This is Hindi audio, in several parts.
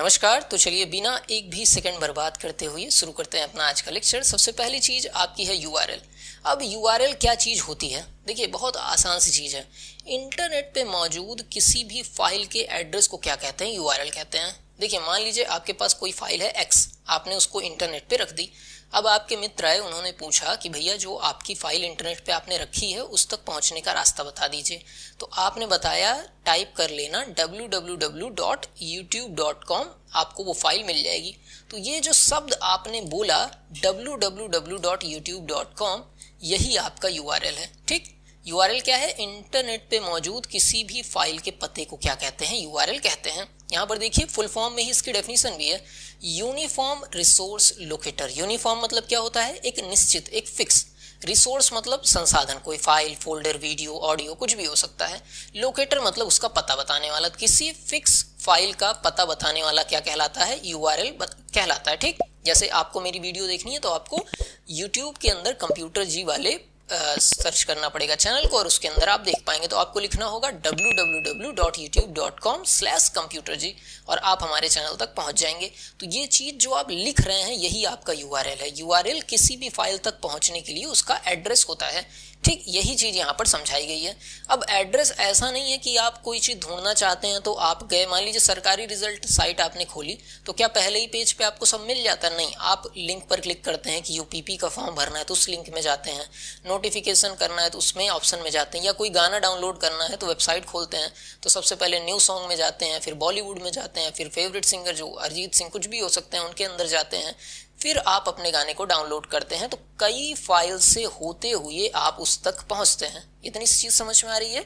नमस्कार। तो चलिए बिना एक भी सेकंड बर्बाद करते हुए शुरू करते हैं अपना आज का लेक्चर। सबसे पहली चीज आपकी है यूआरएल। अब यूआरएल क्या चीज होती है? देखिए बहुत आसान सी चीज है। इंटरनेट पे मौजूद किसी भी फाइल के एड्रेस को क्या कहते हैं? यूआरएल कहते हैं। देखिए मान लीजिए आपके पास कोई फाइल है एक्स, आपने उसको इंटरनेट पे रख दी। अब आपके मित्र आए, उन्होंने पूछा कि भैया जो आपकी फाइल इंटरनेट पे आपने रखी है उस तक पहुंचने का रास्ता बता दीजिए। तो आपने बताया टाइप कर लेना www.youtube.com, आपको वो फाइल मिल जाएगी। तो ये जो शब्द आपने बोला www.youtube.com, यही आपका यूआरएल है। ठीक, यूआरएल क्या है? इंटरनेट पे मौजूद किसी भी फाइल के पते को क्या कहते हैं? यूआरएल कहते हैं। यहाँ पर देखिए फुल फॉर्म में ही इसकी डेफिनेशन भी है, यूनिफॉर्म रिसोर्स लोकेटर। यूनिफॉर्म मतलब क्या होता है? एक निश्चित, एक फिक्स। रिसोर्स मतलब संसाधन, कोई फाइल, फोल्डर, वीडियो, ऑडियो, कुछ भी हो सकता है। लोकेटर मतलब उसका पता बताने वाला। किसी फिक्स फाइल का पता बताने वाला क्या कहलाता है? यूआरएल कहलाता है। ठीक, जैसे आपको मेरी वीडियो देखनी है तो आपको यूट्यूब के अंदर कंप्यूटर जी वाले सर्च करना पड़ेगा चैनल को और उसके अंदर आप देख पाएंगे। तो आपको लिखना होगा www.youtube.com/computerg और आप हमारे चैनल तक पहुंच जाएंगे। तो ये चीज जो आप लिख रहे हैं यही आपका यूआरएल है। यूआरएल किसी भी फाइल तक पहुंचने के लिए उसका एड्रेस होता है। ठीक, यही चीज यहाँ पर समझाई गई है। अब एड्रेस ऐसा नहीं है कि आप कोई चीज ढूंढना चाहते हैं तो आप गए, मान लीजिए सरकारी रिजल्ट साइट आपने खोली, तो क्या पहले ही पेज पे आपको सब मिल जाता है? नहीं, आप लिंक पर क्लिक करते हैं कि यूपीपी का फॉर्म भरना है तो उस लिंक में जाते हैं, नोटिफिकेशन करना है तो उसमें ऑप्शन में जाते हैं, या कोई गाना डाउनलोड करना है तो वेबसाइट खोलते हैं तो सबसे पहले न्यू सॉन्ग में जाते हैं, फिर बॉलीवुड में जाते हैं, फिर फेवरेट सिंगर जो अरिजीत सिंह कुछ भी हो सकते हैं उनके अंदर जाते हैं, फिर आप अपने गाने को डाउनलोड करते हैं। तो कई फाइल से होते हुए आप उस तक पहुंचते हैं। इतनी चीज समझ में आ रही है?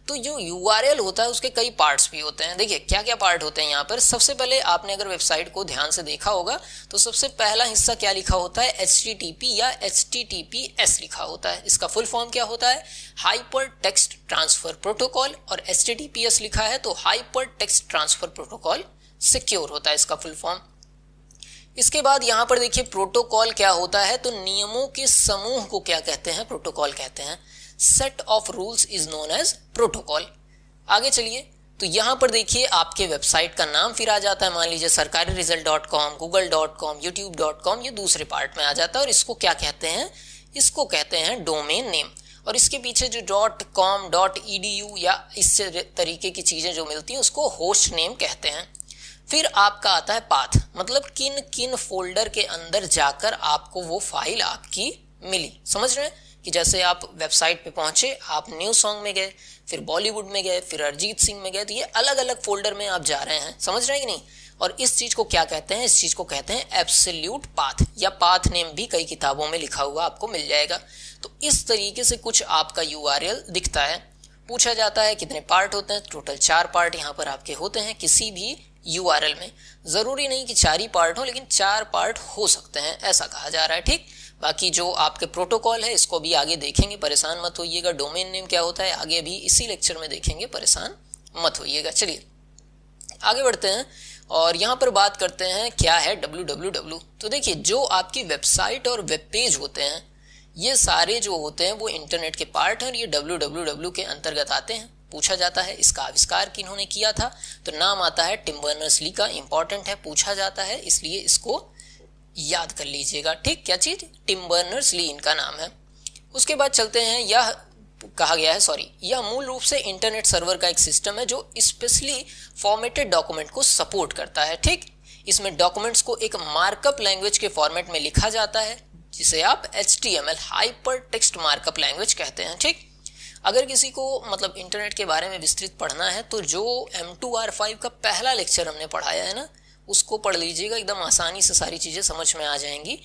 तो जो यूआरएल होता है उसके कई पार्ट्स भी होते हैं। देखिए क्या क्या पार्ट होते हैं यहाँ पर। सबसे पहले आपने अगर वेबसाइट को ध्यान से देखा होगा तो सबसे पहला हिस्सा क्या लिखा होता है? HTTP या HTTPS लिखा होता है। इसका फुल फॉर्म क्या होता है? Hyper text transfer protocol. और HTTPS लिखा है तो hyper text transfer protocol secure होता है इसका फुल फॉर्म। इसके बाद यहाँ पर देखिए प्रोटोकॉल क्या होता है? तो नियमों के समूह को क्या कहते हैं? प्रोटोकॉल कहते हैं। Set of rules is known as protocol. आगे चलिए, तो यहाँ पर देखिए आपके वेबसाइट का नाम फिर आ जाता है। मान लीजिए सरकारी रिजल्ट.com, google.com, youtube.com, ये दूसरे पार्ट में आ जाता है। और इसको क्या कहते हैं? इसको कहते हैं डोमेन नेम। और इसके पीछे जो .com, .edu या इस तरीके की चीजें जो मिलती हैं उसको होस्ट नेम कहते हैं। फिर आपका आता है पाथ, मतलब किन किन फोल्डर के अंदर जाकर आपको वो फाइल आपकी मिली। समझ रहे हैं कि जैसे आप वेबसाइट पे पहुंचे, आप न्यू सॉन्ग में गए, फिर बॉलीवुड में गए, फिर अरिजीत सिंह में गए, तो ये अलग अलग फोल्डर में आप जा रहे हैं। समझ रहे हैं कि नहीं? और इस चीज को क्या कहते हैं? इस चीज को कहते हैं एब्सोल्यूट पाथ, या पाथ नेम भी कई किताबों में लिखा हुआ आपको मिल जाएगा। तो इस तरीके से कुछ आपका यूआरएल दिखता है। पूछा जाता है कितने पार्ट होते हैं? टोटल 4 पार्ट यहाँ पर आपके होते हैं किसी भी यूआरएल में। जरूरी नहीं कि 4 ही पार्ट हो, लेकिन 4 पार्ट हो सकते हैं, ऐसा कहा जा रहा है। ठीक, बाकी जो आपके प्रोटोकॉल है इसको भी आगे देखेंगे, परेशान मत होइएगा। डोमेन नेम क्या होता है आगे भी इसी लेक्चर में देखेंगे, परेशान मत होइएगा। चलिए आगे बढ़ते हैं और यहाँ पर बात करते हैं क्या है www। तो देखिए जो आपकी वेबसाइट और वेब पेज होते हैं ये सारे जो होते हैं वो इंटरनेट के पार्ट हैं और ये www के अंतर्गत आते हैं। पूछा जाता है इसका आविष्कार किन्होंने किया था? तो नाम आता है टिम बर्नर्स-ली का। इंपॉर्टेंट है, पूछा जाता है इसलिए इसको याद कर लीजिएगा। ठीक, क्या चीज? टिम बर्नर्स-ली इनका नाम है। उसके बाद चलते हैं, यह कहा गया है यह मूल रूप से इंटरनेट सर्वर का एक सिस्टम है जो स्पेशली फॉर्मेटेड डॉक्यूमेंट को सपोर्ट करता है। ठीक, इसमें डॉक्यूमेंट्स को एक मार्कअप लैंग्वेज के फॉर्मेट में लिखा जाता है जिसे आप HTML hyper text markup language कहते हैं। ठीक, अगर किसी को मतलब इंटरनेट के बारे में विस्तृत पढ़ना है तो जो M2R5 का पहला लेक्चर हमने पढ़ाया है ना, उसको पढ़ लीजिएगा, एकदम आसानी से सारी चीज़ें समझ में आ जाएंगी।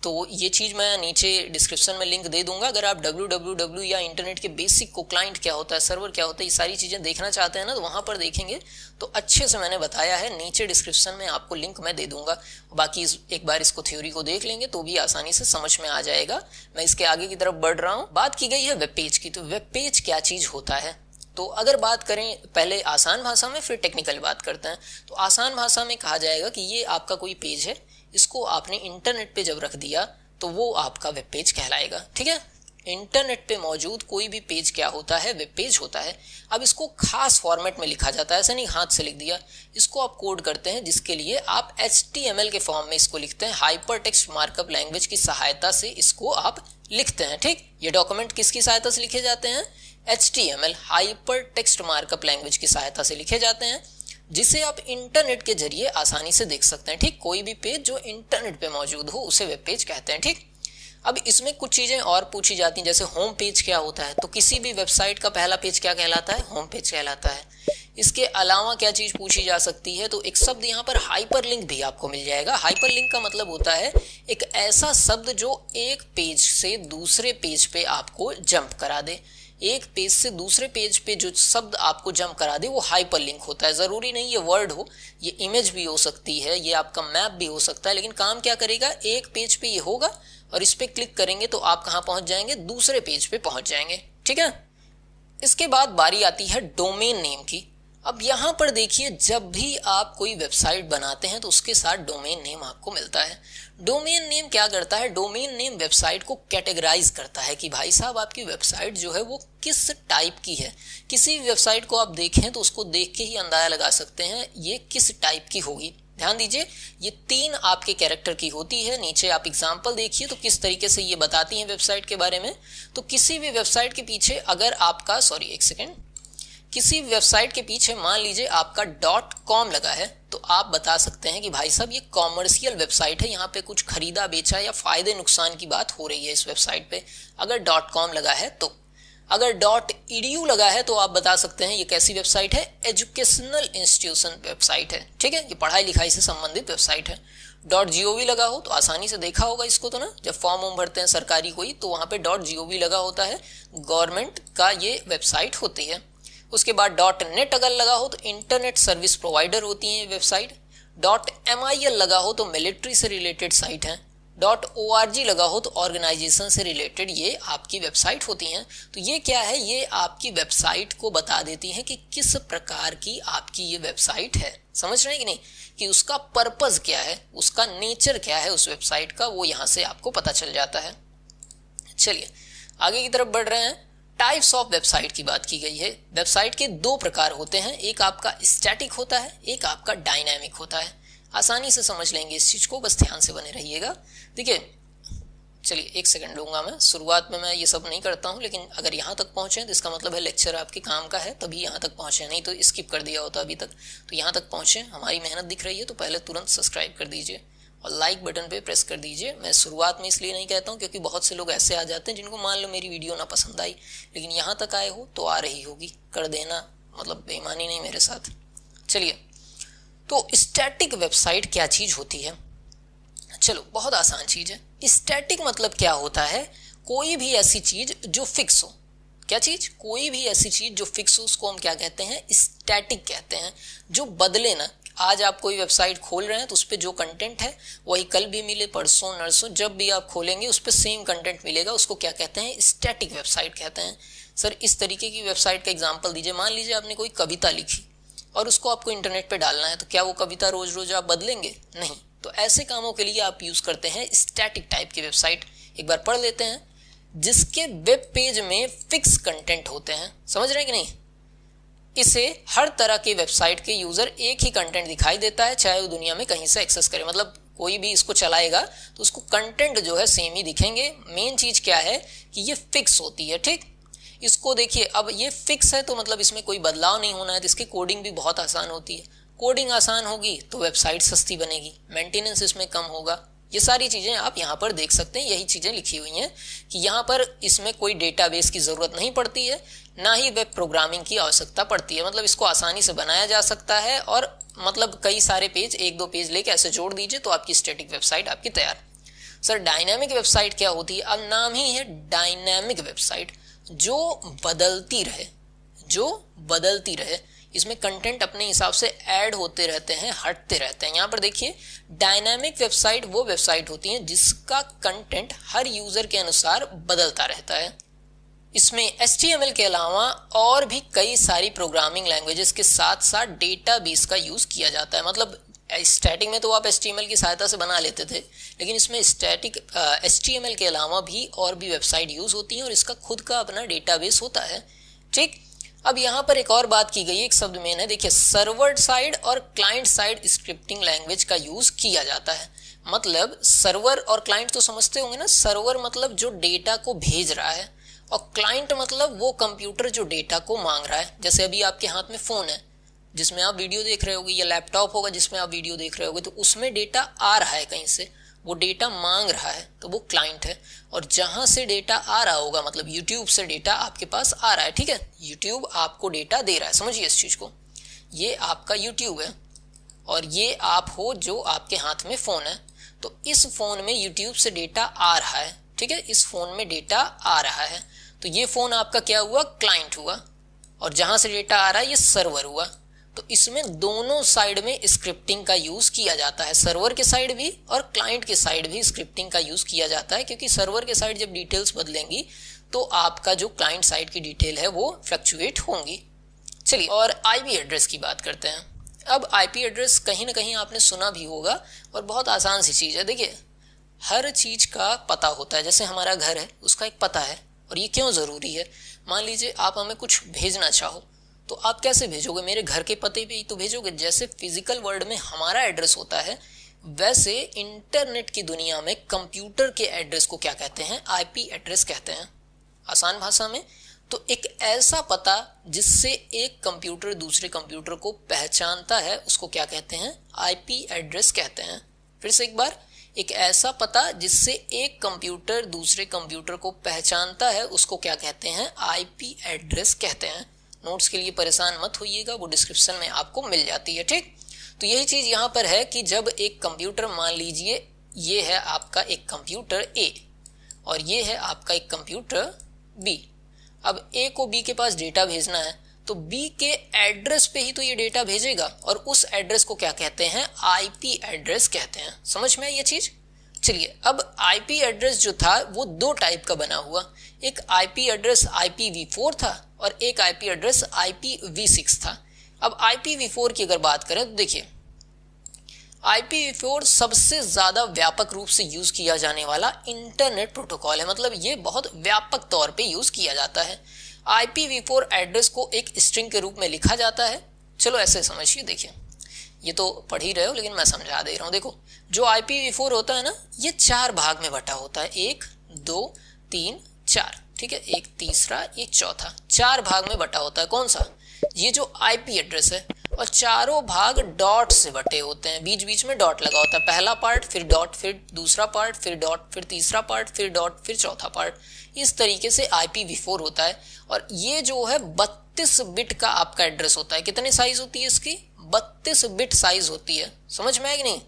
तो ये चीज़ मैं नीचे डिस्क्रिप्शन में लिंक दे दूंगा। अगर आप www या इंटरनेट के बेसिक को, क्लाइंट क्या होता है, सर्वर क्या होता है, ये सारी चीज़ें देखना चाहते हैं ना, तो वहाँ पर देखेंगे तो अच्छे से मैंने बताया है। नीचे डिस्क्रिप्शन में आपको लिंक मैं दे दूंगा। बाकी एक बार इसको थ्योरी को देख लेंगे तो भी आसानी से समझ में आ जाएगा। मैं इसके आगे की तरफ बढ़ रहा हूँ। बात की गई है वेब पेज की, तो वेब पेज क्या चीज़ होता है? तो अगर बात करें पहले आसान भाषा में फिर टेक्निकल बात करते हैं। तो आसान भाषा में कहा जाएगा कि ये आपका कोई पेज है, इसको आपने इंटरनेट पे जब रख दिया तो वो आपका वेब पेज कहलाएगा। ठीक है, इंटरनेट पे मौजूद कोई भी पेज क्या होता है, वेब पेज होता है। अब इसको खास फॉर्मेट में लिखा जाता है, ऐसा नहीं हाथ से लिख दिया, इसको आप कोड करते हैं, जिसके लिए आप HTML के फॉर्म में इसको लिखते हैं, हाइपर टेक्स्ट मार्कअप लैंग्वेज की सहायता से इसको आप लिखते हैं। ठीक, ये डॉक्यूमेंट किसकी सहायता से लिखे जाते हैं? HTML hyper text markup language की सहायता से लिखे जाते हैं, जिसे आप इंटरनेट के जरिए आसानी से देख सकते हैं। ठीक, कोई भी पेज जो इंटरनेट पे मौजूद हो उसे वेब पेज कहते हैं। ठीक, अब इसमें कुछ चीजें और पूछी जाती हैं, जैसे होम पेज क्या होता है, तो किसी भी वेबसाइट का पहला पेज क्या कहलाता है? होम पेज कहलाता है। इसके अलावा क्या चीज पूछी जा सकती है, तो एक शब्द यहाँ पर हाइपरलिंक भी आपको मिल जाएगा। हाइपरलिंक का मतलब होता है एक ऐसा शब्द जो एक पेज से दूसरे पेज पे आपको जंप करा दे। एक पेज से दूसरे पेज पे जो शब्द आपको जंप करा दे वो हाइपरलिंक होता है। जरूरी नहीं ये वर्ड हो, ये इमेज भी हो सकती है, ये आपका मैप भी हो सकता है, लेकिन काम क्या करेगा, एक पेज पे ये होगा और इस पे क्लिक करेंगे तो आप कहाँ पहुंच जाएंगे? दूसरे पेज पे पहुंच जाएंगे। ठीक है, इसके बाद बारी आती है डोमेन नेम की। अब यहाँ पर देखिए, जब भी आप कोई वेबसाइट बनाते हैं तो उसके साथ डोमेन नेम आपको मिलता है। डोमेन नेम क्या करता है? डोमेन नेम वेबसाइट को कैटेगराइज करता है कि भाई साहब आपकी वेबसाइट जो है वो किस टाइप की है। किसी वेबसाइट को आप देखें तो उसको देख के ही अंदाजा लगा सकते हैं ये किस टाइप की होगी। ध्यान दीजिए, ये 3 आपके कैरेक्टर की होती है। नीचे आप एग्जाम्पल देखिए तो किस तरीके से ये बताती हैं वेबसाइट के बारे में। तो किसी भी वेबसाइट के पीछे अगर आपका किसी वेबसाइट के पीछे मान लीजिए आपका .com लगा है, तो आप बता सकते हैं कि भाई साहब ये कॉमर्शियल वेबसाइट है, यहाँ पे कुछ खरीदा बेचा या फायदे नुकसान की बात हो रही है इस वेबसाइट पे, अगर .com लगा है तो। अगर .edu लगा है तो आप बता सकते हैं ये कैसी वेबसाइट है? एजुकेशनल इंस्टीट्यूशन वेबसाइट है। ठीक है, ये पढ़ाई लिखाई से संबंधित वेबसाइट है। .gov लगा हो तो आसानी से देखा होगा इसको, तो ना जब फॉर्म वॉर्म भरते हैं सरकारी कोई तो वहाँ पे .gov लगा होता है, गवर्नमेंट का ये वेबसाइट होती है। उसके बाद .net अगर लगा हो तो इंटरनेट सर्विस प्रोवाइडर होती है वेबसाइट। .mil लगा हो तो मिलिट्री से रिलेटेड साइट है। .org लगा हो तो ऑर्गेनाइजेशन से रिलेटेड ये आपकी वेबसाइट होती हैं। तो ये क्या है? ये आपकी वेबसाइट को बता देती हैं कि किस प्रकार की आपकी ये वेबसाइट है। समझ रहे हैं कि नहीं, कि उसका पर्पस क्या है, उसका नेचर क्या है उस वेबसाइट का, वो यहाँ से आपको पता चल जाता है। चलिए आगे की तरफ बढ़ रहे हैं। टाइप्स ऑफ वेबसाइट की बात की गई है। वेबसाइट के 2 प्रकार होते हैं, एक आपका स्टैटिक होता है, एक आपका डायनामिक होता है। आसानी से समझ लेंगे इस चीज को, बस ध्यान से बने रहिएगा। देखिए, चलिए 1 सेकंड लूंगा मैं। शुरुआत में मैं ये सब नहीं करता हूँ, लेकिन अगर यहाँ तक पहुंचे तो इसका मतलब है लेक्चर आपके काम का है, तभी यहाँ तक पहुंचे, नहीं तो स्किप कर दिया होता अभी तक। तो यहाँ तक पहुंचे, हमारी मेहनत दिख रही है तो पहले तुरंत सब्सक्राइब कर दीजिए और लाइक बटन पे प्रेस कर दीजिए। मैं शुरुआत में इसलिए नहीं कहता हूँ क्योंकि बहुत से लोग ऐसे आ जाते हैं जिनको मान लो मेरी वीडियो ना पसंद आई, लेकिन यहाँ तक आए हो तो आ रही होगी, कर देना, मतलब बेईमानी नहीं मेरे साथ। चलिए, तो स्टैटिक वेबसाइट क्या चीज होती है? चलो, बहुत आसान चीज है। स्टैटिक मतलब क्या होता है? कोई भी ऐसी चीज जो फिक्स हो। क्या चीज? कोई भी ऐसी चीज जो फिक्स हो उसको हम क्या कहते हैं? स्टैटिक कहते हैं। जो बदले ना, आज आप कोई वेबसाइट खोल रहे हैं तो उस पर जो कंटेंट है वही कल भी मिले, परसों नरसों, जब भी आप खोलेंगे उस पर सेम कंटेंट मिलेगा, उसको क्या कहते हैं? स्टैटिक वेबसाइट कहते हैं। सर इस तरीके की वेबसाइट का एग्जांपल दीजिए। मान लीजिए आपने कोई कविता लिखी और उसको आपको इंटरनेट पे डालना है, तो क्या वो कविता रोज रोज आप बदलेंगे? नहीं। तो ऐसे कामों के लिए आप यूज करते हैं स्टैटिक टाइप की वेबसाइट। एक बार पढ़ लेते हैं। जिसके वेब पेज में फिक्स कंटेंट होते हैं, समझ रहे हैं कि नहीं? इसे हर तरह के वेबसाइट के यूजर एक ही कंटेंट दिखाई देता है, चाहे वो दुनिया में कहीं से एक्सेस करे। मतलब कोई भी इसको चलाएगा तो उसको कंटेंट जो है सेम ही दिखेंगे। मेन चीज क्या है कि ये फिक्स होती है। ठीक, इसको देखिए, अब ये फिक्स है तो मतलब इसमें कोई बदलाव नहीं होना है, तो इसकी कोडिंग भी बहुत आसान होती है। कोडिंग आसान होगी तो वेबसाइट सस्ती बनेगी, मेंटेनेंस इसमें कम होगा। ये सारी चीजें आप यहाँ पर देख सकते हैं, यही चीजें लिखी हुई हैं कि यहाँ पर इसमें कोई डेटाबेस की जरूरत नहीं पड़ती है, ना ही वेब प्रोग्रामिंग की आवश्यकता पड़ती है। मतलब इसको आसानी से बनाया जा सकता है और मतलब कई सारे पेज, 1-2 पेज लेके ऐसे जोड़ दीजिए तो आपकी स्टैटिक वेबसाइट आपकी तैयार। सर डायनामिक वेबसाइट क्या होती है? अब नाम ही है डायनामिक वेबसाइट, जो बदलती रहे। इसमें कंटेंट अपने हिसाब से ऐड होते रहते हैं, हटते रहते हैं। यहाँ पर देखिए, डायनामिक वेबसाइट वो वेबसाइट होती है जिसका कंटेंट हर यूजर के अनुसार बदलता रहता है। इसमें HTML के अलावा और भी कई सारी प्रोग्रामिंग लैंग्वेजेस के साथ साथ डेटाबेस का यूज किया जाता है। मतलब स्टैटिक में तो आप HTML की सहायता से बना लेते थे, लेकिन इसमें स्टैटिक HTML के अलावा भी और भी वेबसाइट यूज़ होती हैं और इसका खुद का अपना डेटाबेस होता है। ठीक, अब यहाँ पर एक और बात की गई है, एक शब्द मेन है, देखिए सर्वर साइड और क्लाइंट साइड स्क्रिप्टिंग लैंग्वेज का यूज़ किया जाता है। मतलब सर्वर और क्लाइंट तो समझते होंगे ना, सर्वर मतलब जो डेटा को भेज रहा है और क्लाइंट मतलब वो कंप्यूटर जो डेटा को मांग रहा है। जैसे अभी आपके हाथ में फ़ोन है जिसमें आप वीडियो देख रहे होगे, या लैपटॉप होगा जिसमें आप वीडियो देख रहे होगे, तो उसमें डेटा आ रहा है कहीं से, वो डेटा मांग रहा है, तो वो क्लाइंट है। और जहां से डेटा आ रहा होगा, मतलब यूट्यूब से डेटा आपके पास आ रहा है, ठीक है, यूट्यूब आपको डेटा दे रहा है, समझिए इस चीज़ को, ये आपका यूट्यूब है और ये आप हो जो आपके हाथ में फ़ोन है। तो इस फ़ोन में यूट्यूब से डेटा आ रहा है, ठीक है, इस फ़ोन में डेटा आ रहा है, तो ये फ़ोन आपका क्या हुआ, क्लाइंट हुआ, और जहां से डेटा आ रहा है ये सर्वर हुआ। तो इसमें दोनों साइड में स्क्रिप्टिंग का यूज़ किया जाता है, सर्वर के साइड भी और क्लाइंट के साइड भी स्क्रिप्टिंग का यूज़ किया जाता है, क्योंकि सर्वर के साइड जब डिटेल्स बदलेंगी तो आपका जो क्लाइंट साइड की डिटेल है वो फ्लक्चुएट होंगी। चलिए, और आईपी एड्रेस की बात करते हैं। अब आईपी एड्रेस कहीं ना कहीं आपने सुना भी होगा और बहुत आसान सी चीज़ है। देखिए, हर चीज़ का पता होता है, जैसे हमारा घर है उसका एक पता है, और ये क्यों ज़रूरी है। मान लीजिए आप हमें कुछ भेजना चाहो तो आप कैसे भेजोगे, मेरे घर के पते पे ही तो भेजोगे। जैसे फिजिकल वर्ल्ड में हमारा एड्रेस होता है, वैसे इंटरनेट की दुनिया में कंप्यूटर के एड्रेस को क्या कहते हैं, आईपी एड्रेस कहते हैं आसान भाषा में। तो एक ऐसा पता जिससे एक कंप्यूटर दूसरे कंप्यूटर को पहचानता है उसको क्या कहते हैं, आईपी एड्रेस कहते हैं। फिर से एक बार, एक ऐसा पता जिससे एक कंप्यूटर दूसरे कंप्यूटर को पहचानता है उसको क्या कहते हैं, आईपी एड्रेस कहते हैं। नोट्स के लिए परेशान मत होइएगा, वो डिस्क्रिप्शन में आपको मिल जाती है। ठीक, तो यही चीज़ यहाँ पर है कि जब एक कंप्यूटर, मान लीजिए ये है आपका एक कंप्यूटर ए और ये है आपका एक कंप्यूटर बी। अब ए को बी के पास डेटा भेजना है तो बी के एड्रेस पे ही तो ये डेटा भेजेगा, और उस एड्रेस को क्या कहते हैं, आईपी एड्रेस कहते हैं। समझ में आई ये चीज़। चलिए, अब आईपी एड्रेस जो था वो दो टाइप का बना हुआ, एक आईपी एड्रेस IPv4 था और एक आईपी एड्रेस IPv6 था। अब IPv4 की अगर बात करें तो देखिए, IPv4 सबसे ज़्यादा व्यापक रूप से यूज़ किया जाने वाला इंटरनेट प्रोटोकॉल है, मतलब ये बहुत व्यापक तौर पे यूज़ किया जाता है। IPv4 एड्रेस को एक स्ट्रिंग के रूप में लिखा जाता है। चलो ऐसे समझिए, देखिए ये तो पढ़ ही रहे हो लेकिन मैं समझा दे रहा हूँ। देखो, जो IPv4 होता है ना, ये 4 भाग में बटा होता है, 1 2 3 4, ठीक है, एक तीसरा एक चौथा, 4 भाग में बटा होता है। कौन सा, ये जो आईपी एड्रेस है, और चारों भाग डॉट से बटे होते हैं, बीच बीच में डॉट लगा होता है, पहला पार्ट फिर डॉट फिर दूसरा पार्ट फिर डॉट फिर तीसरा पार्ट फिर डॉट फिर चौथा पार्ट। इस तरीके से IPv4 होता है। और ये जो है 32 बिट का आपका एड्रेस होता है। कितनी साइज होती है इसकी, 32 बिट साइज होती है। समझ में आया कि नहीं।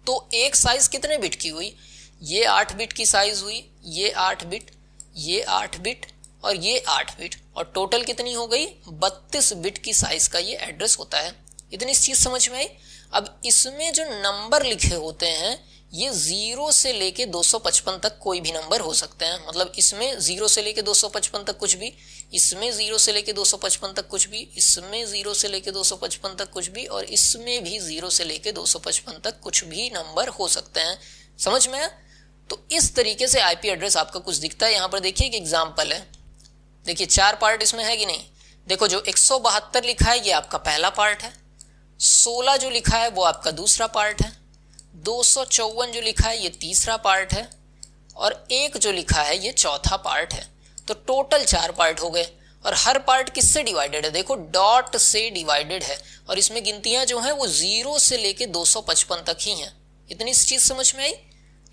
तो एक साइज कितने बिट की हुई, ये 8 बिट की साइज हुई, ये 8 बिट, ये 8 बिट और ये 8 बिट, और टोटल कितनी हो गई, 32 बिट की साइज का ये एड्रेस होता है। इतनी चीज समझ में आई। अब इसमें जो नंबर लिखे होते हैं ये 0 से लेके 255 तक कोई भी नंबर हो सकते हैं। मतलब इसमें 0 से लेके 255 तक कुछ भी, इसमें 0 से लेके 255 तक कुछ भी, इसमें 0 से लेके 255 तक कुछ भी, और इसमें भी 0 से लेके 255 तक कुछ भी नंबर हो सकते हैं। समझ में आया। तो इस तरीके से आईपी एड्रेस आपका कुछ दिखता है। यहाँ पर देखिए एक एग्जाम्पल है, देखिए 4 पार्ट इसमें है कि नहीं। देखो, जो 172 लिखा है ये आपका पहला पार्ट है, 16 जो लिखा है वो आपका दूसरा पार्ट है, 254 जो लिखा है ये तीसरा पार्ट है, और 1 जो लिखा है ये चौथा पार्ट है। तो टोटल 4 पार्ट हो गए। और हर पार्ट किससे डिवाइडेड है, देखो डॉट से डिवाइडेड है, और इसमें गिनतियां जो हैं वो 0 से लेके 255 तक ही हैं। इतनी चीज समझ में आई।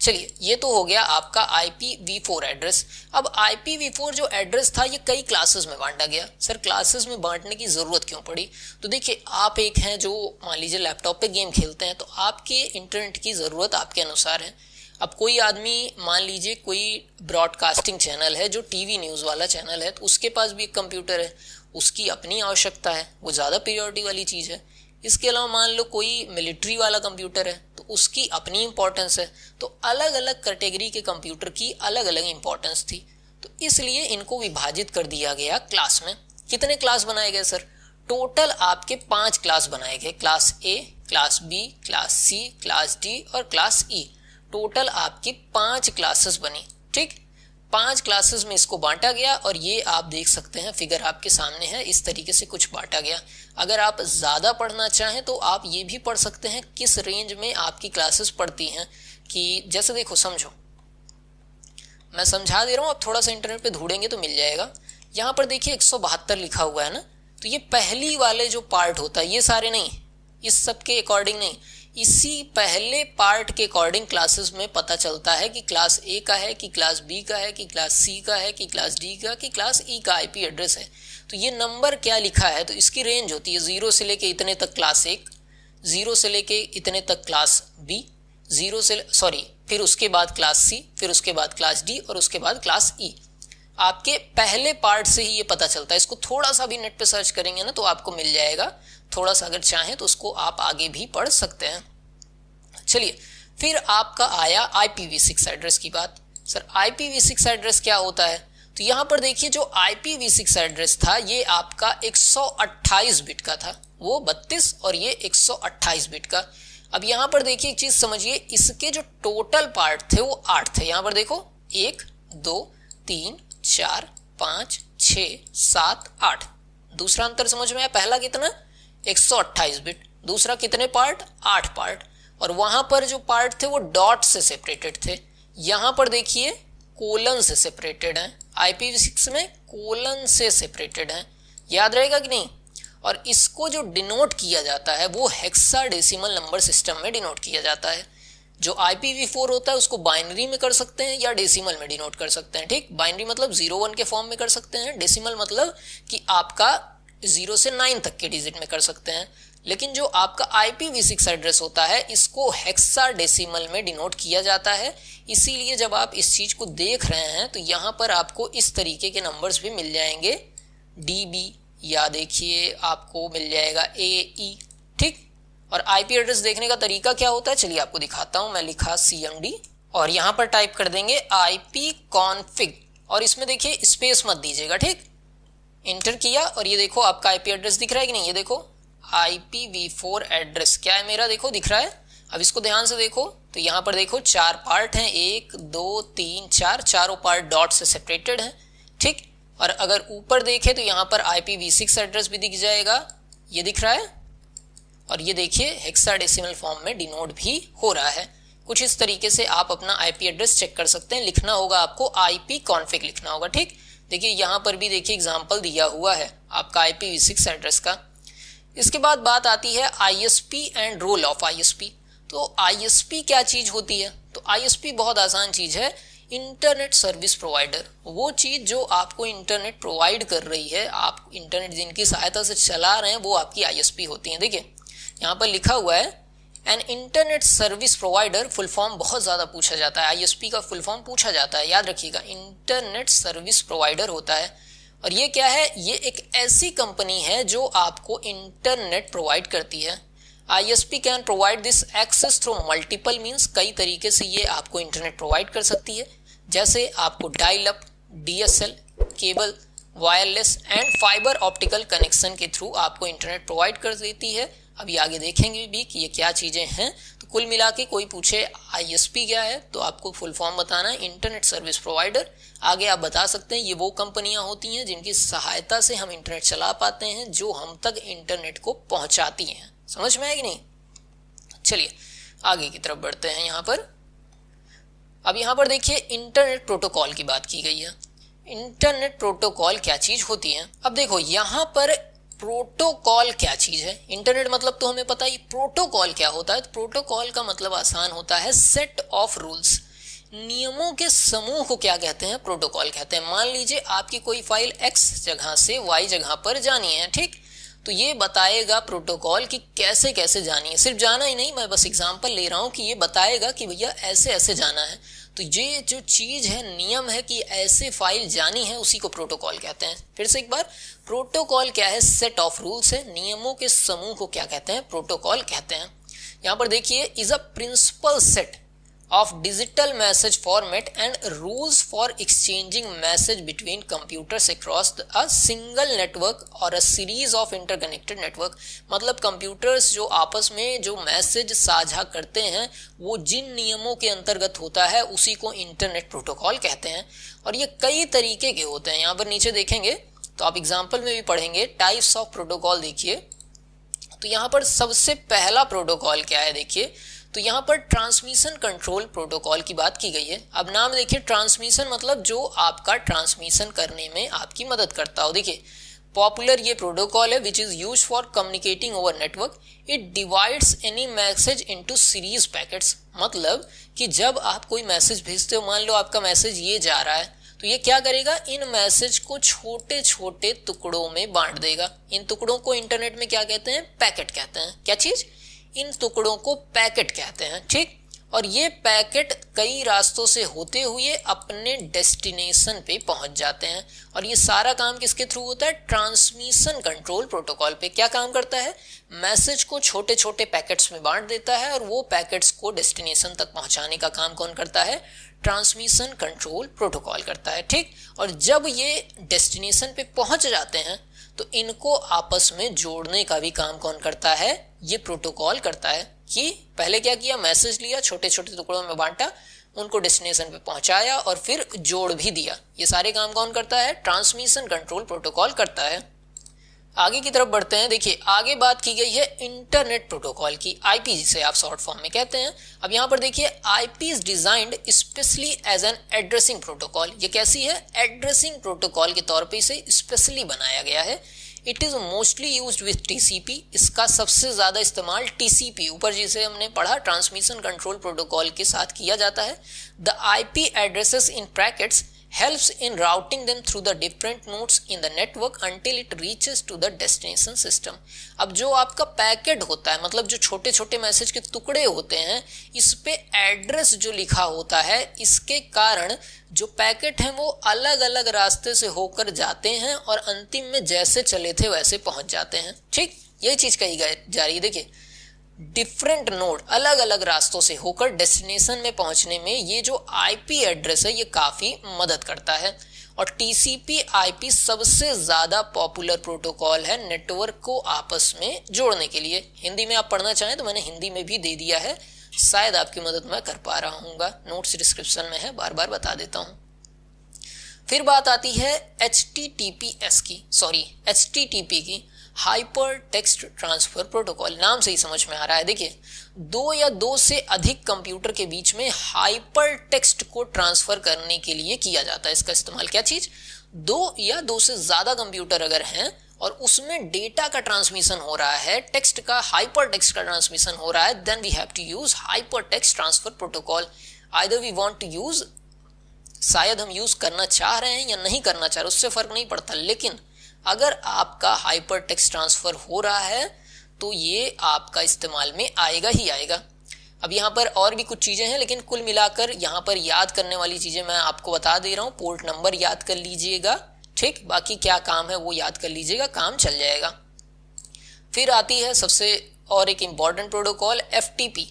चलिए, ये तो हो गया आपका IPv4 एड्रेस। अब IPv4 जो एड्रेस था ये कई क्लासेस में बांटा गया। सर क्लासेस में बांटने की ज़रूरत क्यों पड़ी, तो देखिए आप एक हैं जो मान लीजिए लैपटॉप पे गेम खेलते हैं, तो आपके इंटरनेट की ज़रूरत आपके अनुसार है। अब कोई आदमी, मान लीजिए कोई ब्रॉडकास्टिंग चैनल है जो TV न्यूज़ वाला चैनल है, तो उसके पास भी एक कंप्यूटर है, उसकी अपनी आवश्यकता है, वो ज़्यादा प्रायोरिटी वाली चीज़ है। इसके अलावा मान लो कोई मिलिट्री वाला कंप्यूटर है तो उसकी अपनी इंपॉर्टेंस है। तो अलग अलग कैटेगरी के कंप्यूटर की अलग अलग इंपॉर्टेंस थी, तो इसलिए इनको विभाजित कर दिया गया क्लास में। कितने क्लास बनाए गए सर, टोटल आपके 5 क्लास बनाए गए, class A, class B, class C, class D और क्लास ई। टोटल आपकी 5 क्लासेस बनी। ठीक, 5 क्लासेस में इसको बांटा गया और ये आप देख सकते हैं, फिगर आपके सामने है, इस तरीके से कुछ बांटा गया। अगर आप ज़्यादा पढ़ना चाहें तो आप ये भी पढ़ सकते हैं किस रेंज में आपकी क्लासेस पढ़ती हैं। कि जैसे देखो, समझो, मैं समझा दे रहा हूँ, आप थोड़ा सा इंटरनेट पे ढूंढेंगे तो मिल जाएगा। यहाँ पर देखिए 172 लिखा हुआ है ना, तो ये पहली वाले जो पार्ट होता है, ये सारे नहीं, इस सब के अकॉर्डिंग नहीं, इसी पहले पार्ट के अकॉर्डिंग क्लासेस में पता चलता है कि क्लास ए का है, कि क्लास बी का है, कि क्लास सी का है, कि क्लास डी का, कि क्लास ई का आईपी एड्रेस है। तो ये नंबर क्या लिखा है, तो इसकी रेंज होती है 0 से लेके इतने तक क्लास 1, 0 से लेके इतने तक क्लास बी, फिर उसके बाद क्लास सी, फिर उसके बाद क्लास डी और उसके बाद क्लास ई। आपके पहले पार्ट से ही ये पता चलता है। इसको थोड़ा सा भी नेट पे सर्च करेंगे ना तो आपको मिल जाएगा। थोड़ा सा अगर चाहें तो उसको आप आगे भी पढ़ सकते हैं। चलिए, फिर आपका आया IPv6 एड्रेस की बात। सर IPv6 एड्रेस क्या होता है? तो यहाँ पर देखिए, जो IPv6 एड्रेस था ये आपका 128 बिट का था, वो 32 और ये 128 बिट का। अब यहाँ पर देखिए एक चीज समझिए, इसके जो टोटल पार्ट थे वो 8 थे। यहाँ पर देखो 1 2 3 4 5 6 7 8। दूसरा अंतर समझ में आया? पहला कितना? 128 बिट, दूसरा कितने पार्ट? 8 पार्ट। और वहां पर जो पार्ट थे वो डॉट से सेपरेटेड थे। यहाँ पर देखिए कोलन से सेपरेटेड है, IPv6 में कोलन से सेपरेटेड है। याद रहेगा कि नहीं? और इसको जो डिनोट किया जाता है वो हेक्साडेसिमल नंबर सिस्टम में डिनोट किया जाता है। जो IPv4 होता है उसको बाइनरी में कर सकते हैं या डेसिमल में डिनोट कर सकते हैं। ठीक, बाइनरी मतलब 0-1 के फॉर्म में कर सकते हैं, डेसिमल मतलब कि आपका 0 से 9 तक के डिजिट में कर सकते हैं। लेकिन जो आपका IPv6 एड्रेस होता है इसको हेक्साडेसिमल में डिनोट किया जाता है। इसीलिए जब आप इस चीज को देख रहे हैं तो यहाँ पर आपको इस तरीके के नंबर्स भी मिल जाएंगे, DB, या देखिए आपको मिल जाएगा AE। ठीक, और IP एड्रेस देखने का तरीका क्या होता है, चलिए आपको दिखाता हूं। मैं लिखा CMD और यहाँ पर टाइप कर देंगे IPconfig और इसमें देखिए स्पेस मत दीजिएगा। ठीक, इंटर किया और ये देखो आपका IP एड्रेस दिख रहा है कि नहीं? ये देखो IPv4 एड्रेस क्या है मेरा, देखो दिख रहा है। अब इसको ध्यान से देखो तो यहाँ पर देखो 4 पार्ट हैं, 1 2 3 4, चारों पार्ट डॉट से सेपरेटेड हैं। ठीक, और अगर ऊपर देखें तो यहाँ पर IPv6 एड्रेस भी दिख जाएगा, ये दिख रहा है। और ये देखिए हेक्साडेसिमल फॉर्म में डिनोट भी हो रहा है। कुछ इस तरीके से आप अपना IP एड्रेस चेक कर सकते हैं। लिखना होगा आपको IPconfig लिखना होगा। ठीक, देखिए यहाँ पर भी देखिए एग्जाम्पल दिया हुआ है आपका IPv6 एड्रेस का। इसके बाद बात आती है ISP and role of ISP। तो ISP क्या चीज होती है? तो ISP बहुत आसान चीज है, इंटरनेट सर्विस प्रोवाइडर। वो चीज जो आपको इंटरनेट प्रोवाइड कर रही है, आप इंटरनेट जिनकी सहायता से चला रहे हैं, वो आपकी ISP होती है। देखिए यहाँ पर लिखा हुआ है an internet service provider. Full form बहुत ज्यादा पूछा जाता है, ISP का फुल फॉर्म पूछा जाता है, याद रखिएगा, इंटरनेट सर्विस प्रोवाइडर होता है। और ये क्या है? ये एक ऐसी कंपनी है जो आपको इंटरनेट प्रोवाइड करती है। ISP can provide this access through multiple means, कई तरीके से ये आपको इंटरनेट प्रोवाइड कर सकती है। जैसे आपको dial up, DSL, cable, wireless and fibre optical connection के थ्रू आपको इंटरनेट प्रोवाइड कर देती है। अभी आगे देखेंगे भी कि ये क्या चीजें हैं। तो कुल मिला के कोई पूछे ISP क्या है तो आपको फुल फॉर्म बताना है, इंटरनेट सर्विस प्रोवाइडर। आगे आप बता सकते हैं ये वो कंपनियां होती हैं जिनकी सहायता से हम इंटरनेट चला पाते हैं, जो हम तक इंटरनेट को पहुंचाती हैं। समझ में आया कि नहीं? चलिए आगे की तरफ बढ़ते हैं। यहाँ पर अब यहाँ पर देखिए इंटरनेट प्रोटोकॉल की बात की गई है। इंटरनेट प्रोटोकॉल क्या चीज होती है? अब देखो यहाँ पर प्रोटोकॉल क्या चीज है। इंटरनेट मतलब तो हमें पता ही, प्रोटोकॉल क्या होता है? तो प्रोटोकॉल का मतलब आसान होता है सेट ऑफ रूल्स, नियमों के समूह को क्या कहते हैं? प्रोटोकॉल कहते हैं। मान लीजिए आपकी कोई फाइल X जगह से Y जगह पर जानी है, ठीक, तो ये बताएगा प्रोटोकॉल कि कैसे कैसे जानी है। सिर्फ जाना ही नहीं, मैं बस एग्जांपल ले रहा हूँ कि ये बताएगा कि भैया ऐसे ऐसे जाना है। तो ये जो चीज है, नियम है कि ऐसे फाइल जानी है, उसी को प्रोटोकॉल कहते हैं। फिर से एक बार, प्रोटोकॉल क्या है? सेट ऑफ रूल्स है, नियमों के समूह को क्या कहते हैं? प्रोटोकॉल कहते हैं। यहाँ पर देखिए, is a principle set of digital message format and rules for exchanging message between computers across a single network or a series of interconnected network। मतलब कंप्यूटर्स जो आपस में जो मैसेज साझा करते हैं वो जिन नियमों के अंतर्गत होता है उसी को इंटरनेट प्रोटोकॉल कहते हैं। और ये कई तरीके के होते हैं, यहाँ पर नीचे देखेंगे तो आप एग्जाम्पल में भी पढ़ेंगे। टाइप्स ऑफ प्रोटोकॉल देखिए, तो यहाँ पर सबसे पहला प्रोटोकॉल क्या है देखिए, तो यहाँ पर ट्रांसमिशन कंट्रोल प्रोटोकॉल की बात की गई है। अब नाम देखिए, ट्रांसमिशन मतलब जो आपका ट्रांसमिशन करने में आपकी मदद करता हो। देखिए पॉपुलर ये प्रोटोकॉल है which is use for communicating over network. It divides any message into series packets. मतलब कि जब आप कोई मैसेज भेजते हो, मान लो आपका मैसेज ये जा रहा है, तो ये क्या करेगा, इन मैसेज को छोटे छोटे टुकड़ों में बांट देगा। इन टुकड़ों को इंटरनेट में क्या कहते हैं, पैकेट कहते हैं। क्या चीज, इन टुकड़ों को पैकेट कहते हैं, ठीक। और ये पैकेट कई रास्तों से होते हुए अपने डेस्टिनेशन पे पहुंच जाते हैं। और ये सारा काम किसके थ्रू होता है, ट्रांसमिशन कंट्रोल प्रोटोकॉल पे। क्या काम करता है, मैसेज को छोटे छोटे पैकेट्स में बांट देता है और वो पैकेट्स को डेस्टिनेशन तक पहुंचाने का काम कौन करता है, ट्रांसमिशन कंट्रोल प्रोटोकॉल करता है, ठीक। और जब ये डेस्टिनेशन पे पहुंच जाते हैं तो इनको आपस में जोड़ने का भी काम कौन करता है, ये प्रोटोकॉल करता है। कि पहले क्या किया, मैसेज लिया, छोटे छोटे टुकड़ों में बांटा, उनको डेस्टिनेशन पे पहुंचाया और फिर जोड़ भी दिया। ये सारे काम कौन करता है, ट्रांसमिशन कंट्रोल प्रोटोकॉल करता है। आगे की तरफ बढ़ते हैं। देखिए आगे बात की गई है इंटरनेट प्रोटोकॉल की, आईपी जिसे आप शॉर्ट फॉर्म में कहते हैं। अब यहाँ पर देखिए IP is designed specially as an addressing protocol. ये कैसी है, एड्रेसिंग प्रोटोकॉल के तौर पे इसे स्पेशली बनाया गया है। It is mostly used with TCP. इसका सबसे ज्यादा इस्तेमाल टीसीपी, ऊपर जिसे हमने पढ़ा ट्रांसमिशन कंट्रोल प्रोटोकॉल के साथ किया जाता है। The IP addresses in brackets helps in routing them through the different nodes in the network until it reaches to the destination system। अब जो आपका पैकेट होता है, मतलब जो छोटे छोटे मैसेज के टुकड़े होते हैं, इस पे एड्रेस जो लिखा होता है, इसके कारण जो पैकेट हैं वो अलग अलग रास्ते से होकर जाते हैं और अंतिम में जैसे चले थे वैसे पहुंच जाते हैं, ठीक। यही चीज कही जा रही है। देखिए डिफरेंट नोड अलग अलग रास्तों से होकर डेस्टिनेशन में पहुंचने में ये जो आईपी एड्रेस है ये काफी मदद करता है। और टीसीपी आईपी सबसे ज्यादा पॉपुलर प्रोटोकॉल है नेटवर्क को आपस में जोड़ने के लिए। हिंदी में आप पढ़ना चाहें तो मैंने हिंदी में भी दे दिया है, शायद आपकी मदद मैं कर पा रहा हूँ, नोट्स डिस्क्रिप्शन में है, बार बार बता देता हूँ। फिर बात आती है HTTP की, हाइपर टेक्स्ट ट्रांसफर प्रोटोकॉल। नाम से ही समझ में आ रहा है। देखिए दो या दो से अधिक कंप्यूटर के बीच में हाइपर टेक्स्ट को ट्रांसफर करने के लिए किया जाता है इसका इस्तेमाल। क्या चीज, दो या दो से ज्यादा कंप्यूटर अगर हैं और उसमें डेटा का ट्रांसमिशन हो रहा है, टेक्स्ट का, हाइपर टेक्स्ट का ट्रांसमिशन हो रहा है, then we have to use hyper text transfer protocol. Either we want to use, शायद हम यूज करना चाह रहे हैं या नहीं करना चाह रहे, उससे फर्क नहीं पड़ता, लेकिन अगर आपका हाइपर टेक्स्ट ट्रांसफर हो रहा है तो ये आपका इस्तेमाल में आएगा ही आएगा। अब यहाँ पर और भी कुछ चीजें हैं, लेकिन कुल मिलाकर यहाँ पर याद करने वाली चीजें मैं आपको बता दे रहा हूँ। पोर्ट नंबर याद कर लीजिएगा, ठीक, बाकी क्या काम है वो याद कर लीजिएगा, काम चल जाएगा। फिर आती है सबसे और एक important protocol, FTP,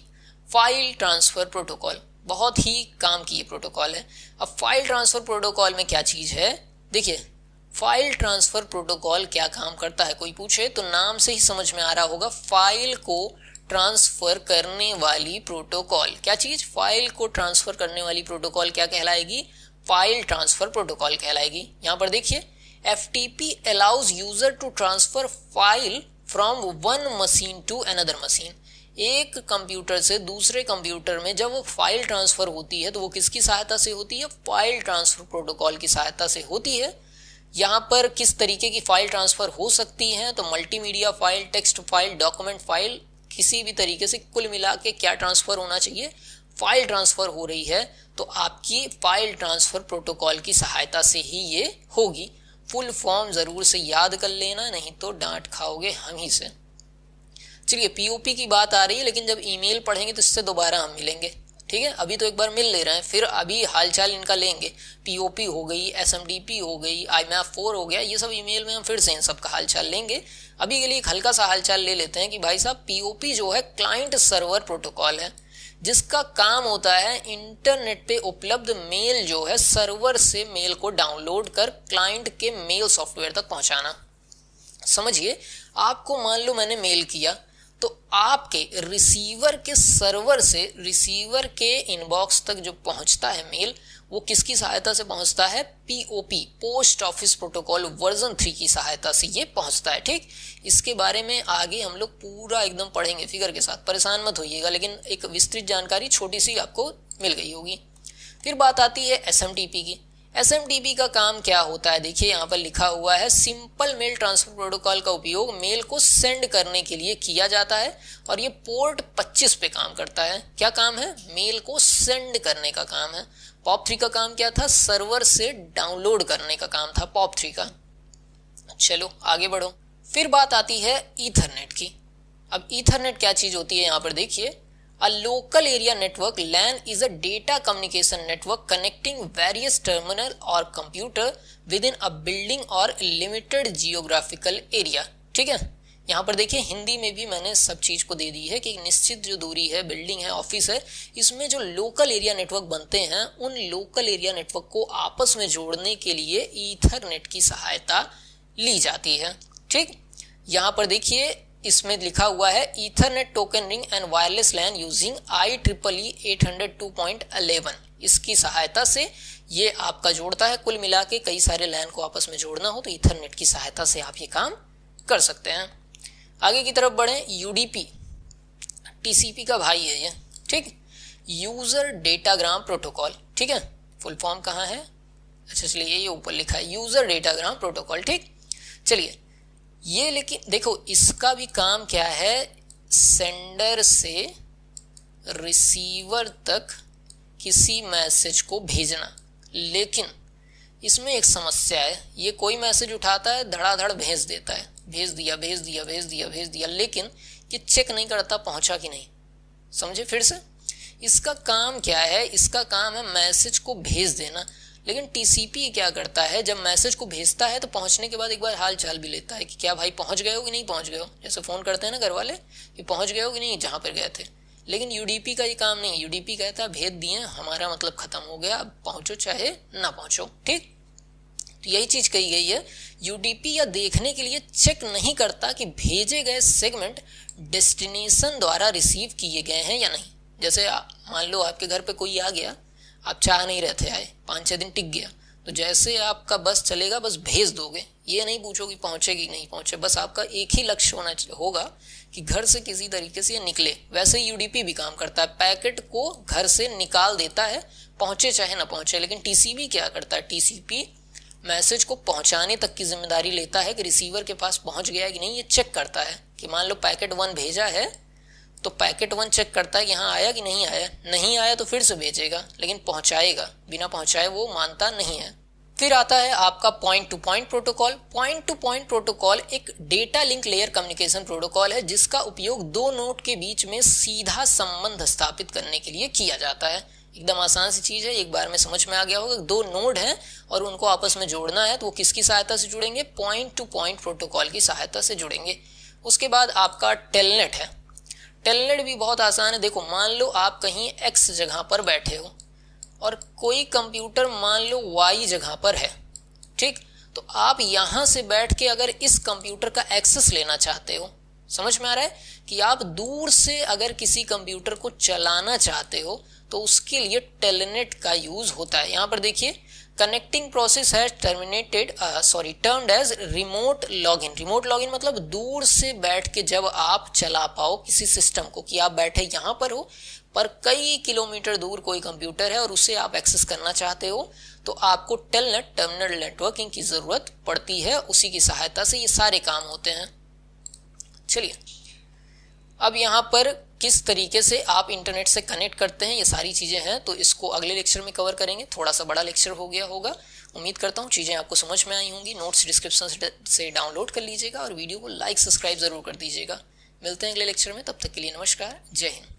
file transfer protocol. बहुत ही काम की ये प्रोटोकॉल है। अब फाइल ट्रांसफर प्रोटोकॉल में क्या चीज है, देखिए फाइल ट्रांसफर प्रोटोकॉल क्या काम करता है, कोई पूछे तो नाम से ही समझ में आ रहा होगा, फाइल को ट्रांसफर करने वाली प्रोटोकॉल। क्या चीज, फाइल को ट्रांसफर करने वाली प्रोटोकॉल क्या कहलाएगी, फाइल ट्रांसफर प्रोटोकॉल कहलाएगी। यहाँ पर देखिए FTP allows user to transfer file from one machine to another machine. एक कंप्यूटर से दूसरे कंप्यूटर में जब वो फाइल ट्रांसफर होती है तो वो किसकी सहायता से होती है, फाइल ट्रांसफर प्रोटोकॉल की सहायता से होती है। यहाँ पर किस तरीके की फाइल ट्रांसफर हो सकती है, तो multimedia file, text file, document file, किसी भी तरीके से कुल मिला के क्या ट्रांसफर होना चाहिए, फाइल ट्रांसफर हो रही है तो आपकी फाइल ट्रांसफर प्रोटोकॉल की सहायता से ही ये होगी। फुल फॉर्म जरूर से याद कर लेना, नहीं तो डांट खाओगे हम ही से। चलिए POP की बात आ रही है, लेकिन जब ईमेल पढ़ेंगे तो इससे दोबारा हम मिलेंगे, ठीक है। अभी तो एक बार मिल ले रहे हैं, फिर अभी हालचाल इनका लेंगे। POP हो गई, SMTP हो गई, IMAP 4 हो गया, ये सब ईमेल में हम फिर से इन सब का हालचाल लेंगे। अभी के लिए एक हल्का सा हालचाल ले लेते हैं कि भाई साहब POP जो है क्लाइंट सर्वर प्रोटोकॉल है। जिसका काम होता है इंटरनेट पे उपलब्ध मेल जो है सर्वर से मेल को डाउनलोड कर क्लाइंट के मेल सॉफ्टवेयर तक पहुंचाना। समझिए, आपको मान लो मैंने मेल किया तो आपके रिसीवर के सर्वर से रिसीवर के इनबॉक्स तक जो पहुंचता है मेल, वो किसकी सहायता से पहुंचता है? POP, post office protocol version 3 की सहायता से ये पहुंचता है। ठीक, इसके बारे में आगे हम लोग पूरा एकदम पढ़ेंगे फिगर के साथ, परेशान मत होइएगा, लेकिन एक विस्तृत जानकारी छोटी सी आपको मिल गई होगी। फिर बात आती है एसएमटीपी की। एसएमटीपी का काम क्या होता है? देखिए यहाँ पर लिखा हुआ है, सिंपल मेल ट्रांसफर प्रोटोकॉल का उपयोग मेल को सेंड करने के लिए किया जाता है और ये पोर्ट 25 पे काम करता है। क्या काम है? मेल को सेंड करने का काम है। POP3 का काम क्या था? सर्वर से डाउनलोड करने का काम था POP3 का। चलो आगे बढ़ो। फिर बात आती है ईथरनेट की। अब ईथरनेट क्या चीज होती है? यहाँ पर देखिए, A local area network LAN is a data communication network connecting various terminal or computer within a building or limited geographical area। ठीक है, यहाँ पर देखिए हिंदी में भी मैंने सब चीज को दे दी है कि निश्चित जो दूरी है, बिल्डिंग है, ऑफिस है, इसमें जो लोकल एरिया नेटवर्क बनते हैं उन लोकल एरिया नेटवर्क को आपस में जोड़ने के लिए ईथरनेट की सहायता ली जाती है। ठीक, यहाँ पर देखिए इसमें लिखा हुआ है Ethernet token ring and wireless LAN using IEEE 802.11। इसकी सहायता से ये आपका जोड़ता है। कुल मिला के कई सारे लैन को आपस में जोड़ना हो तो ईथरनेट की सहायता से आप ये काम कर सकते हैं। आगे की तरफ बढ़े, यूडीपी टीसीपी का भाई है ये। ठीक, यूजर डेटाग्राम प्रोटोकॉल। ठीक है, फुल फॉर्म कहाँ है? अच्छा चलिए, ये ऊपर लिखा है यूजर डेटाग्राम प्रोटोकॉल। ठीक, चलिए ये, लेकिन देखो इसका भी काम क्या है? सेंडर से रिसीवर तक किसी मैसेज को भेजना। लेकिन इसमें एक समस्या है, ये कोई मैसेज उठाता है, धड़ाधड़ भेज देता है, भेज दिया भेज दिया भेज दिया भेज दिया, लेकिन ये चेक नहीं करता पहुंचा कि नहीं। समझे? फिर से, इसका काम क्या है? इसका काम है मैसेज को भेज देना। लेकिन टीसीपी क्या करता है? जब मैसेज को भेजता है तो पहुंचने के बाद एक बार हाल चाल भी लेता है कि क्या भाई पहुंच गए हो कि नहीं पहुंच गए हो। जैसे फोन करते हैं ना घर वाले कि पहुंच गए हो कि नहीं जहां पर गए थे। लेकिन यूडीपी का ये काम नहीं। यूडीपी कहता है भेज दिए, हमारा मतलब खत्म हो गया, अब पहुंचो चाहे ना पहुंचो। ठीक, तो यही चीज कही गई है। यूडीपी या देखने के लिए चेक नहीं करता कि भेजे गए सेगमेंट डेस्टिनेशन द्वारा रिसीव किए गए हैं या नहीं। जैसे मान लो आपके घर पे कोई आ गया, आप चाह नहीं रहे थे, आए 5-6 दिन टिक गया, तो जैसे आपका बस चलेगा बस भेज दोगे, ये नहीं पूछोगे पहुंचेगी नहीं पहुंचे, बस आपका एक ही लक्ष्य होगा कि घर से किसी तरीके से निकले। वैसे यूडीपी भी काम करता है, पैकेट को घर से निकाल देता है, पहुंचे चाहे ना पहुंचे। लेकिन टीसीपी क्या करता है? टीसीपी मैसेज को पहुंचाने तक की जिम्मेदारी लेता है कि रिसीवर के पास पहुंच गया कि नहीं, ये चेक करता है कि मान लो पैकेट 1 भेजा है तो पैकेट 1 चेक करता है कि यहाँ आया कि नहीं आया। नहीं आया तो फिर से भेजेगा, लेकिन पहुंचाएगा, बिना पहुंचाए वो मानता नहीं है। फिर आता है आपका point to point protocol. Point to point protocol एक data link layer communication protocol है जिसका उपयोग दो नोड के बीच में सीधा संबंध स्थापित करने के लिए किया जाता है। एकदम आसान सी चीज है, एक बार में समझ में आ गया होगा। दो नोड हैं और उनको आपस में जोड़ना है तो वो किसकी सहायता से जुड़ेंगे? पॉइंट टू पॉइंट प्रोटोकॉल की सहायता से जुड़ेंगे। उसके बाद आपका टेलनेट है। टेलनेट भी बहुत आसान है। देखो मान लो आप कहीं एक्स जगह पर बैठे हो और कोई कंप्यूटर मान लो वाई जगह पर है। ठीक, तो आप यहां से बैठ के अगर इस कंप्यूटर का एक्सेस लेना चाहते हो, समझ में आ रहा है कि आप दूर से अगर किसी कंप्यूटर को चलाना चाहते हो तो उसके लिए टेलनेट का यूज होता है। यहां पर देखिए, कनेक्टिंग प्रोसेस है termed as remote login. Remote login मतलब दूर से बैठ के जब आप चला पाओ किसी सिस्टम को, कि आप बैठे यहां पर हो पर कई किलोमीटर दूर कोई कंप्यूटर है और उसे आप एक्सेस करना चाहते हो तो आपको टेलनेट, टर्मिनल नेटवर्किंग की जरूरत पड़ती है। उसी की सहायता से ये सारे काम होते हैं। चलिए, अब यहाँ पर किस तरीके से आप इंटरनेट से कनेक्ट करते हैं ये सारी चीजें हैं, तो इसको अगले लेक्चर में कवर करेंगे। थोड़ा सा बड़ा लेक्चर हो गया होगा, उम्मीद करता हूँ चीजें आपको समझ में आई होंगी। नोट्स डिस्क्रिप्शन से डाउनलोड कर लीजिएगा और वीडियो को लाइक सब्सक्राइब जरूर कर दीजिएगा। मिलते हैं अगले लेक्चर में, तब तक के लिए नमस्कार, जय हिंद।